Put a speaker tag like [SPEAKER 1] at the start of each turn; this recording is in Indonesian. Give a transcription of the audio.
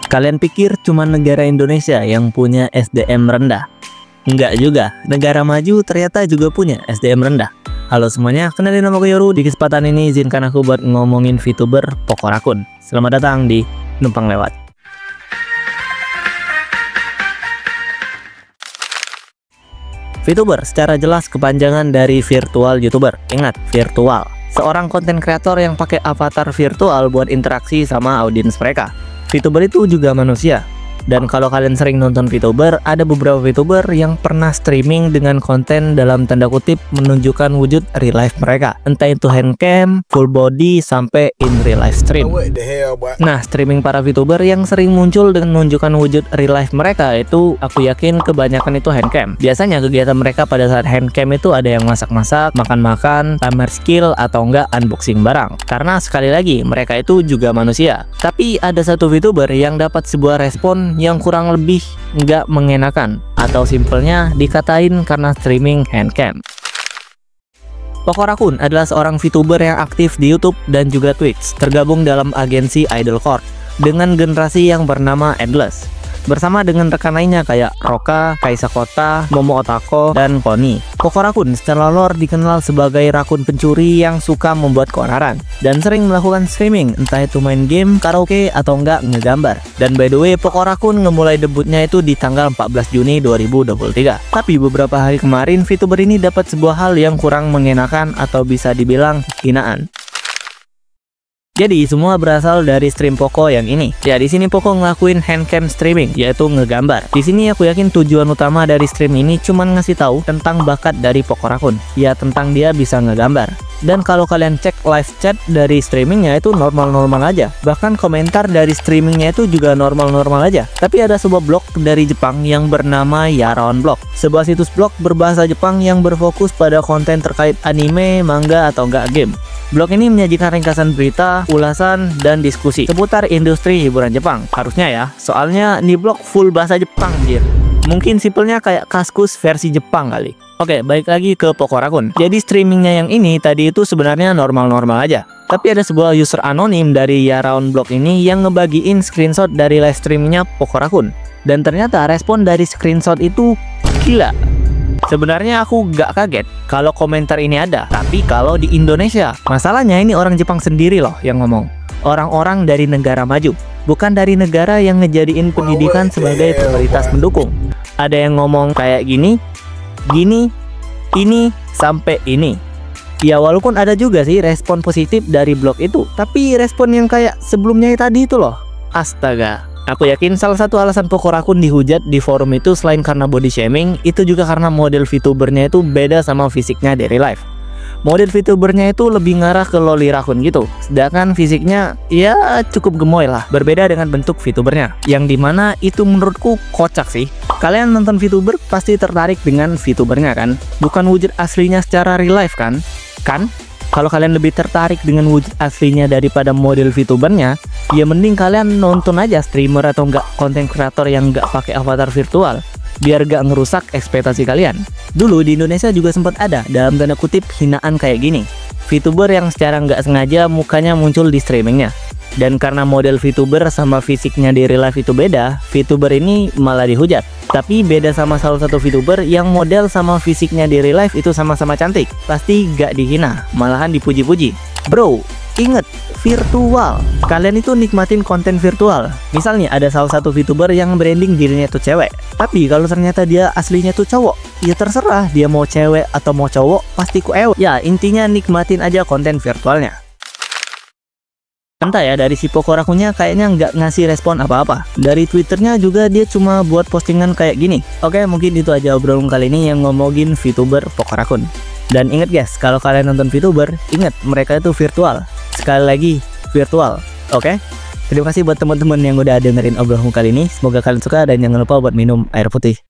[SPEAKER 1] Kalian pikir cuma negara Indonesia yang punya SDM rendah? Enggak juga, negara maju ternyata juga punya SDM rendah. Halo semuanya, kenalin nama gue Yoru. Di kesempatan ini izinkan aku buat ngomongin VTuber Poco Raccoon. Selamat datang di Numpang Lewat. VTuber secara jelas kepanjangan dari virtual YouTuber. Ingat, virtual. Seorang konten kreator yang pakai avatar virtual buat interaksi sama audiens mereka. VTuber itu juga manusia. Dan kalau kalian sering nonton VTuber, ada beberapa VTuber yang pernah streaming dengan konten dalam tanda kutip menunjukkan wujud real life mereka. Entah itu handcam, full body, sampai in real life stream. Nah, streaming para VTuber yang sering muncul dengan menunjukkan wujud real life mereka itu aku yakin kebanyakan itu handcam. Biasanya kegiatan mereka pada saat handcam itu ada yang masak-masak, makan-makan, pamer skill, atau enggak unboxing barang. Karena sekali lagi, mereka itu juga manusia. Tapi ada satu VTuber yang dapat sebuah respon yang kurang lebih nggak mengenakan, atau simpelnya dikatain karena streaming handcam. Poco Raccoon adalah seorang VTuber yang aktif di YouTube dan juga Twitch, tergabung dalam agensi Idol Corp dengan generasi yang bernama Endless, bersama dengan rekan lainnya kayak Roka, Kaisa Kota, Momo Otako, dan Koni. Poco Raccoon secara lore dikenal sebagai rakun pencuri yang suka membuat keonaran dan sering melakukan streaming, entah itu main game, karaoke, atau enggak ngegambar. Dan by the way, Poco Raccoon ngemulai debutnya itu di tanggal 14 Juni 2023. Tapi beberapa hari kemarin, VTuber ini dapat sebuah hal yang kurang mengenakan atau bisa dibilang hinaan. Jadi semua berasal dari stream Poco yang ini. Ya, di sini Poco ngelakuin handcam streaming, yaitu ngegambar. Di sini aku yakin tujuan utama dari stream ini cuman ngasih tahu tentang bakat dari Poco Raccoon. Ya, tentang dia bisa ngegambar. Dan kalau kalian cek live chat dari streamingnya itu normal-normal aja. Bahkan komentar dari streamingnya itu juga normal-normal aja. Tapi ada sebuah blog dari Jepang yang bernama Yaraon Blog. Sebuah situs blog berbahasa Jepang yang berfokus pada konten terkait anime, manga, atau enggak game. Blog ini menyajikan ringkasan berita, ulasan, dan diskusi seputar industri hiburan Jepang. Harusnya ya, soalnya di blog full bahasa Jepang, anjir. Mungkin simpelnya kayak Kaskus versi Jepang kali. Oke, balik lagi ke Poco Raccoon. Jadi streamingnya yang ini tadi itu sebenarnya normal-normal aja. Tapi ada sebuah user anonim dari Yaraon Blog ini yang ngebagiin screenshot dari live streamingnya Poco Raccoon. Dan ternyata respon dari screenshot itu gila. Sebenarnya aku gak kaget kalau komentar ini ada, tapi kalau di Indonesia, masalahnya ini orang Jepang sendiri loh yang ngomong. Orang-orang dari negara maju, bukan dari negara yang ngejadiin pendidikan sebagai prioritas pendukung. Ada yang ngomong kayak gini, ini, sampai ini. Ya walaupun ada juga sih respon positif dari blog itu, tapi respon yang kayak sebelumnya tadi itu loh. Astaga. Aku yakin salah satu alasan Poco Raccoon dihujat di forum itu selain karena body shaming, itu juga karena model VTubernya itu beda sama fisiknya dari live. Model VTubernya itu lebih ngarah ke loli raccoon gitu, sedangkan fisiknya ya cukup gemoy lah, berbeda dengan bentuk VTubernya, yang dimana itu menurutku kocak sih. Kalian nonton VTuber pasti tertarik dengan VTubernya kan, bukan wujud aslinya secara real life kan? Kalau kalian lebih tertarik dengan wujud aslinya daripada model VTubernya, ya mending kalian nonton aja streamer atau enggak konten kreator yang enggak pakai avatar virtual, biar gak ngerusak ekspektasi kalian. Dulu di Indonesia juga sempat ada dalam tanda kutip hinaan kayak gini. VTuber yang secara nggak sengaja mukanya muncul di streamingnya. Dan karena model VTuber sama fisiknya di real life itu beda, VTuber ini malah dihujat. Tapi beda sama salah satu VTuber yang model sama fisiknya di real life itu sama-sama cantik. Pasti gak dihina, malahan dipuji-puji. Bro, inget, virtual. Kalian itu nikmatin konten virtual. Misalnya ada salah satu VTuber yang branding dirinya itu cewek. Tapi kalau ternyata dia aslinya tuh cowok, ya terserah dia mau cewek atau mau cowok, pasti ku ewe. Ya intinya nikmatin aja konten virtualnya. Entah ya, dari si Poco Raccoon-nya kayaknya nggak ngasih respon apa-apa. Dari Twitternya juga dia cuma buat postingan kayak gini. Oke, mungkin itu aja obrolan kali ini yang ngomongin VTuber Poco Raccoon. Dan inget guys, kalau kalian nonton VTuber, inget mereka itu virtual. Sekali lagi, virtual. Oke? Terima kasih buat teman-teman yang udah dengerin obrolan kali ini. Semoga kalian suka dan jangan lupa buat minum air putih.